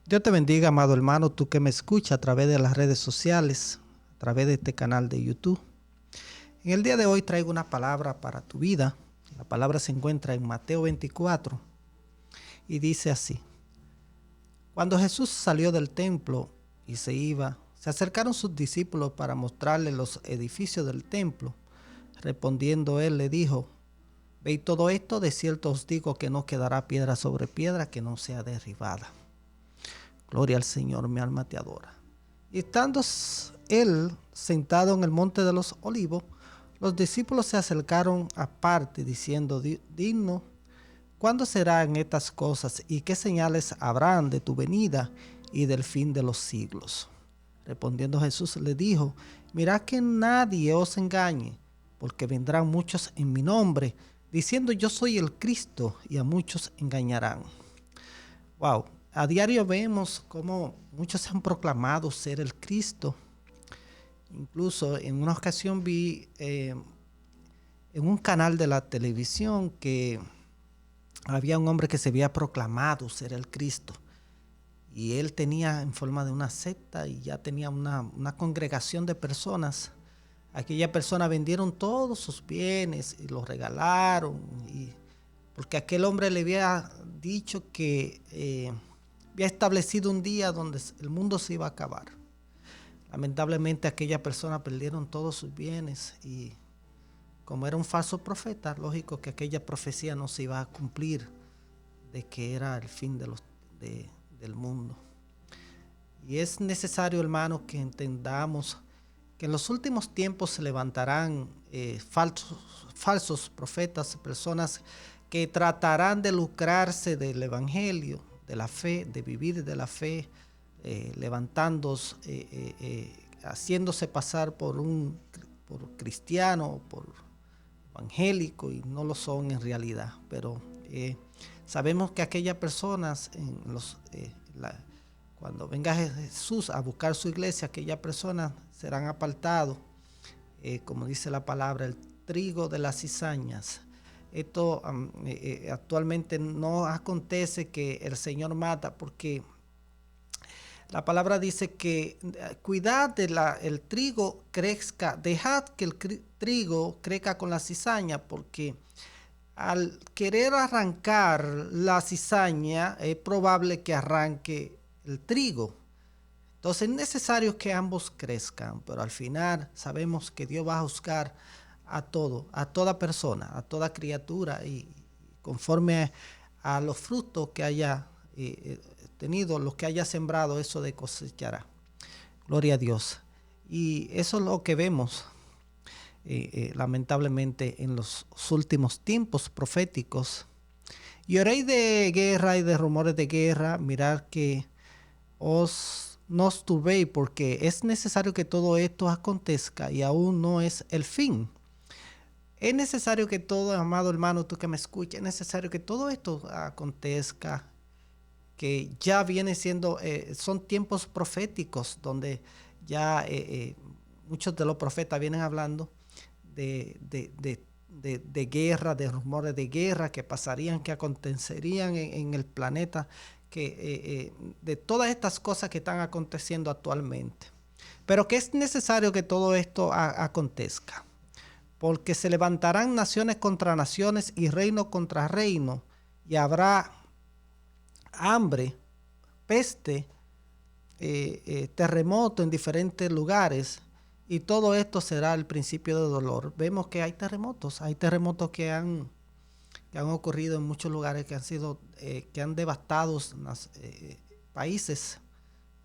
Dios te bendiga, amado hermano, tú que me escuchas a través de las redes sociales, a través de este canal de YouTube. En el día de hoy traigo una palabra para tu vida. La palabra se encuentra en Mateo 24 y dice así. Cuando Jesús salió del templo y se iba, se acercaron sus discípulos para mostrarle los edificios del templo. Respondiendo él le dijo, ¿veis todo esto? De cierto os digo que no quedará piedra sobre piedra que no sea derribada. Gloria al Señor, mi alma te adora. Y estando él sentado en el monte de los olivos, los discípulos se acercaron aparte diciendo, dinos, ¿cuándo serán estas cosas y qué señales habrán de tu venida y del fin de los siglos? Respondiendo Jesús le dijo, mirad que nadie os engañe, porque vendrán muchos en mi nombre, diciendo yo soy el Cristo, y a muchos engañarán. Wow. A diario vemos cómo muchos han proclamado ser el Cristo. Incluso en una ocasión vi en un canal de la televisión que había un hombre que se había proclamado ser el Cristo. Y él tenía en forma de una secta y ya tenía una congregación de personas. Aquella persona vendieron todos sus bienes y los regalaron. Porque aquel hombre le había dicho que había establecido un día donde el mundo se iba a acabar. Lamentablemente aquella persona perdieron todos sus bienes y como era un falso profeta, lógico que aquella profecía no se iba a cumplir de que era el fin del mundo. Y es necesario, hermanos, que entendamos que en los últimos tiempos se levantarán falsos profetas, personas que tratarán de lucrarse del evangelio, de la fe, de vivir de la fe, haciéndose pasar por cristiano, por evangélico, y no lo son en realidad. Pero sabemos que aquellas personas, cuando venga Jesús a buscar su iglesia, aquellas personas serán apartados, como dice la palabra, el trigo de las cizañas. Esto actualmente no acontece que el Señor mata, porque la palabra dice que cuidad el trigo crezca, dejad que el trigo crezca con la cizaña, porque al querer arrancar la cizaña es probable que arranque el trigo. Entonces es necesario que ambos crezcan, pero al final sabemos que Dios va a juzgar a toda persona, a toda criatura, y conforme a los frutos que haya tenido, los que haya sembrado, eso de cosechará. Gloria a Dios. Y eso es lo que vemos lamentablemente en los últimos tiempos proféticos. Y oréis de guerra y de rumores de guerra, mirad que no os turbéis, porque es necesario que todo esto acontezca y aún no es el fin. Es necesario que todo, amado hermano, tú que me escuchas, es necesario que todo esto acontezca, que ya viene siendo, son tiempos proféticos donde ya muchos de los profetas vienen hablando de guerra, de rumores de guerra que pasarían, que acontecerían en el planeta, de todas estas cosas que están aconteciendo actualmente. Pero que es necesario que todo esto acontezca, porque se levantarán naciones contra naciones y reino contra reino, y habrá hambre, peste, terremoto en diferentes lugares, y todo esto será el principio de dolor. Vemos que hay terremotos que han ocurrido en muchos lugares, que han devastado países,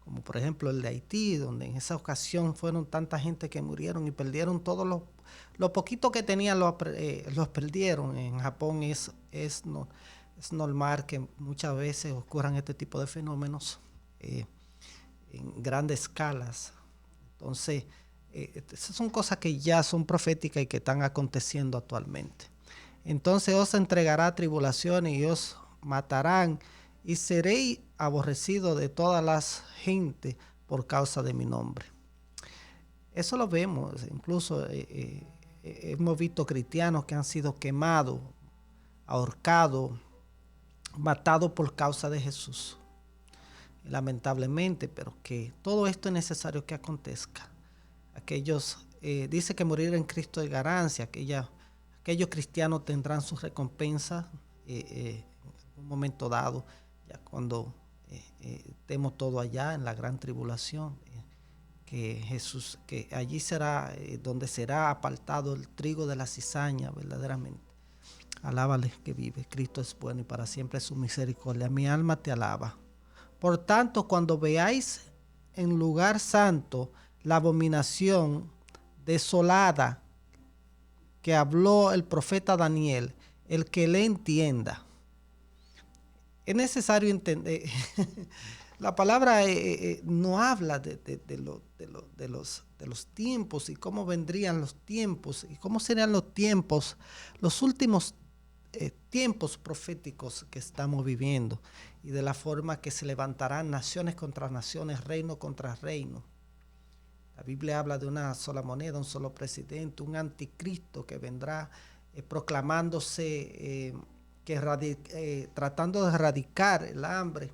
como por ejemplo el de Haití, donde en esa ocasión fueron tanta gente que murieron y perdieron todo lo poquito que tenían, los perdieron. En Japón es normal que muchas veces ocurran este tipo de fenómenos en grandes escalas. Entonces, esas son cosas que ya son proféticas y que están aconteciendo actualmente. Entonces os entregará tribulaciones y os matarán, y seréis aborrecidos de todas las gentes por causa de mi nombre. Eso lo vemos, incluso hemos visto cristianos que han sido quemados, ahorcados, matados por causa de Jesús. lamentablemente, pero que todo esto es necesario que acontezca. Dice que morir en Cristo es ganancia, aquellos cristianos tendrán su recompensa en un momento dado, ya cuando estemos todo allá en la gran tribulación, que allí será donde será apartado el trigo de la cizaña verdaderamente. Alábale que vive, Cristo es bueno y para siempre es su misericordia. Mi alma te alaba. Por tanto, cuando veáis en lugar santo la abominación desolada que habló el profeta Daniel, el que le entienda. Es necesario entender. La palabra no habla de los tiempos y cómo vendrían los tiempos y cómo serían los tiempos, los últimos tiempos proféticos que estamos viviendo y de la forma que se levantarán naciones contra naciones, reino contra reino. La Biblia habla de una sola moneda, un solo presidente, un anticristo que vendrá proclamándose, tratando de erradicar el hambre,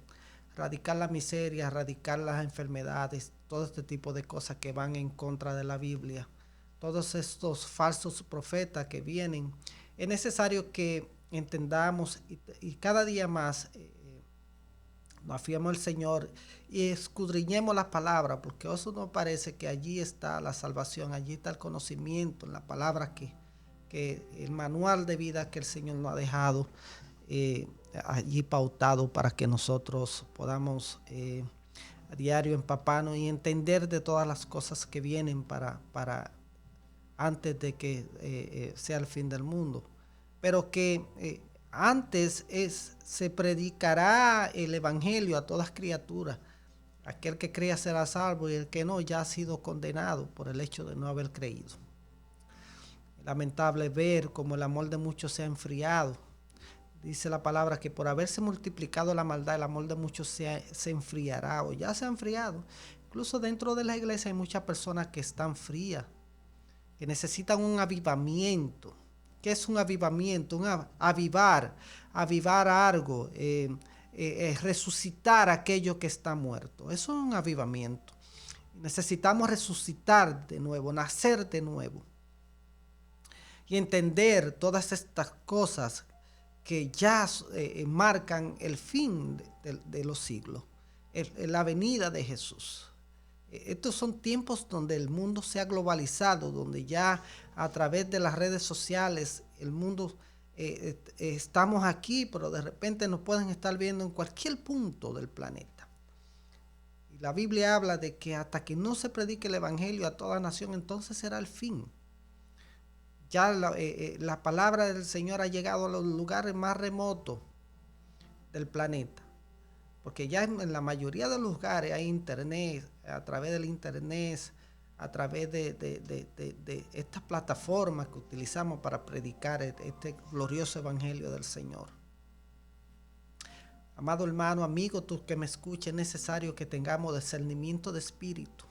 erradicar la miseria, erradicar las enfermedades, todo este tipo de cosas que van en contra de la Biblia. Todos estos falsos profetas que vienen, es necesario que entendamos y cada día más nos afiamos al Señor y escudriñemos la palabra, porque eso nos parece que allí está la salvación, allí está el conocimiento, en la palabra que el manual de vida que el Señor nos ha dejado allí pautado para que nosotros podamos a diario empaparnos y entender de todas las cosas que vienen para antes de que sea el fin del mundo. Pero que antes se predicará el evangelio a todas criaturas. Aquel que crea será salvo y el que no ya ha sido condenado por el hecho de no haber creído. Es lamentable ver cómo el amor de muchos se ha enfriado. Dice la palabra que por haberse multiplicado la maldad, el amor de muchos se enfriará o ya se ha enfriado. Incluso dentro de la iglesia hay muchas personas que están frías, que necesitan un avivamiento. ¿Qué es un avivamiento? Avivar algo, resucitar aquello que está muerto. Eso es un avivamiento. Necesitamos resucitar de nuevo, nacer de nuevo y entender todas estas cosas que ya marcan el fin de los siglos, la venida de Jesús. Estos son tiempos donde el mundo se ha globalizado, donde ya a través de las redes sociales el mundo estamos aquí, pero de repente nos pueden estar viendo en cualquier punto del planeta. Y la Biblia habla de que hasta que no se predique el evangelio a toda nación, entonces será el fin. Ya la palabra del Señor ha llegado a los lugares más remotos del planeta. Porque ya en la mayoría de los lugares hay internet, a través del internet, a través de estas plataformas que utilizamos para predicar este glorioso evangelio del Señor. Amado hermano, amigo, tú que me escuches, es necesario que tengamos discernimiento de espíritu.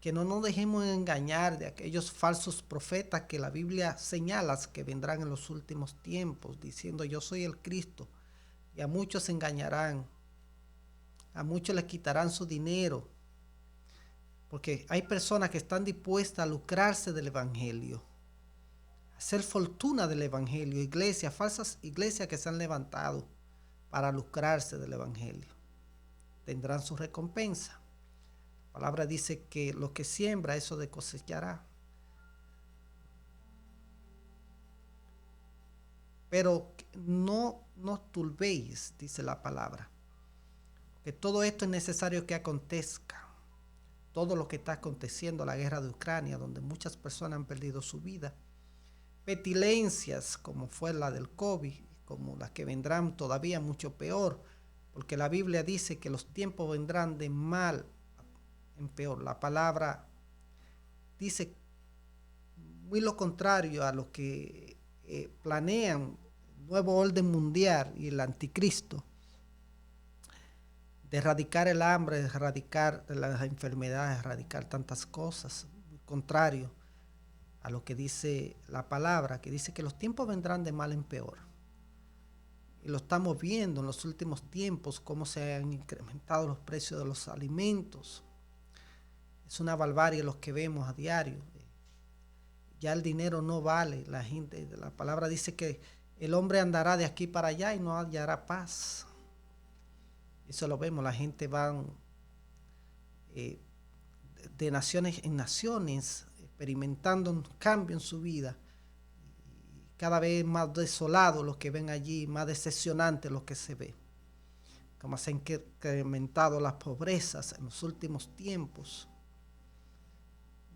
Que no nos dejemos engañar de aquellos falsos profetas que la Biblia señala que vendrán en los últimos tiempos, diciendo yo soy el Cristo. Y a muchos se engañarán, a muchos les quitarán su dinero, porque hay personas que están dispuestas a lucrarse del evangelio, a hacer fortuna del evangelio, iglesias, falsas iglesias que se han levantado para lucrarse del evangelio. Tendrán su recompensa. La palabra dice que lo que siembra, eso de cosechará. Pero no nos turbéis, dice la palabra. Que todo esto es necesario que acontezca. Todo lo que está aconteciendo, la guerra de Ucrania, donde muchas personas han perdido su vida. Pestilencias como fue la del COVID, como las que vendrán todavía mucho peor, porque la Biblia dice que los tiempos vendrán de mal en peor. La palabra dice muy lo contrario a lo que planean el nuevo orden mundial y el anticristo, de erradicar el hambre, de erradicar las enfermedades, de erradicar tantas cosas, muy contrario a lo que dice la palabra, que dice que los tiempos vendrán de mal en peor. Y lo estamos viendo en los últimos tiempos, cómo se han incrementado los precios de los alimentos. Es una barbarie lo que vemos a diario. Ya el dinero no vale. La palabra dice que el hombre andará de aquí para allá y no hallará paz. Eso lo vemos, la gente va de naciones en naciones experimentando un cambio en su vida. Y cada vez más desolado los que ven allí, más decepcionante lo que se ve. Como se han incrementado las pobrezas en los últimos tiempos.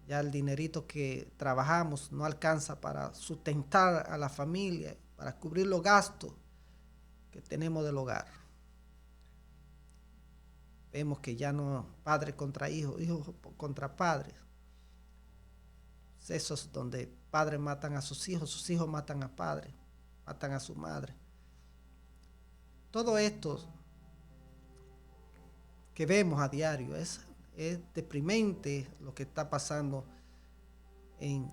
Ya el dinerito que trabajamos no alcanza para sustentar a la familia, para cubrir los gastos que tenemos del hogar. Vemos que ya no padre contra hijo, hijos contra padres. Esos donde padres matan a sus hijos matan a padres, matan a su madre. Todo esto que vemos a diario es deprimente lo que está pasando en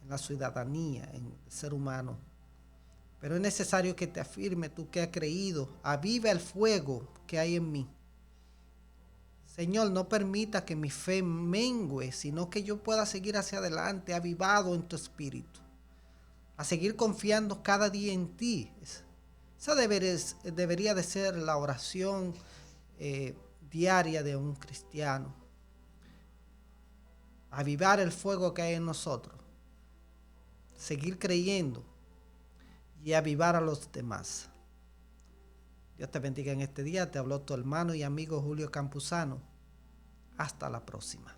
la ciudadanía, en el ser humano. Pero es necesario que te afirme, tú que has creído, aviva el fuego que hay en mí. Señor, no permita que mi fe mengue, sino que yo pueda seguir hacia adelante, avivado en tu espíritu, a seguir confiando cada día en ti. Esa debería de ser la oración diaria de un cristiano. Avivar el fuego que hay en nosotros, seguir creyendo y avivar a los demás. Dios te bendiga en este día. Te habló tu hermano y amigo Julio Campuzano. Hasta la próxima.